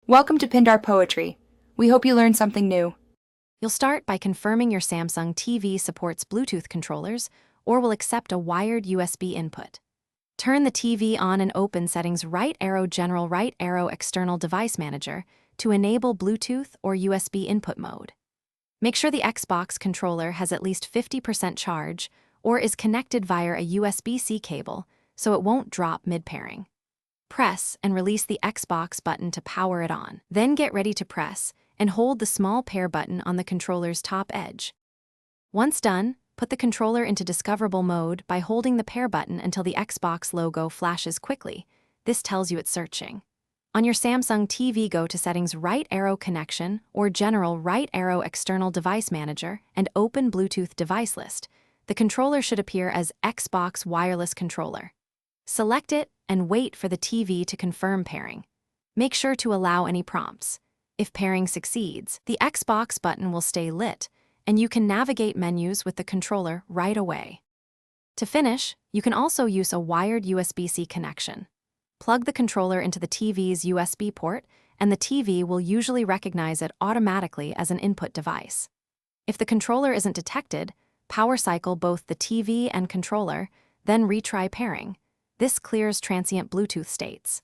Welcome to Pindar Poetry. We hope you learned something new. You'll start by confirming your Samsung TV supports Bluetooth controllers or will accept a wired USB input. Turn the TV on and open Settings right arrow General right arrow External Device Manager to enable Bluetooth or USB input mode. Make sure the Xbox controller has at least 50% charge or is connected via a USB-C cable so it won't drop mid-pairing. Press and release the Xbox button to power it on. Then get ready to press and hold the small pair button on the controller's top edge. Once done, put the controller into discoverable mode by holding the pair button until the Xbox logo flashes quickly. This tells you it's searching. On your Samsung TV, go to Settings right arrow Connection or General right arrow External Device Manager and open Bluetooth device list. The controller should appear as Xbox Wireless Controller. Select it and wait for the TV to confirm pairing. Make sure to allow any prompts. If pairing succeeds, the Xbox button will stay lit, and you can navigate menus with the controller right away. To finish, you can also use a wired USB-C connection. Plug the controller into the TV's USB port, and the TV will usually recognize it automatically as an input device. If the controller isn't detected, power cycle both the TV and controller, then retry pairing. This clears transient Bluetooth states.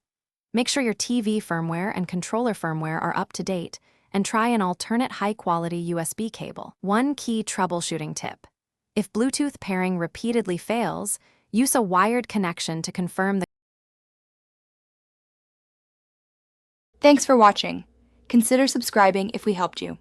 Make sure your TV firmware and controller firmware are up to date, and try an alternate high-quality USB cable. One key troubleshooting tip. If Bluetooth pairing repeatedly fails, use a wired connection to confirm the. Thanks for watching. Consider subscribing if we helped you.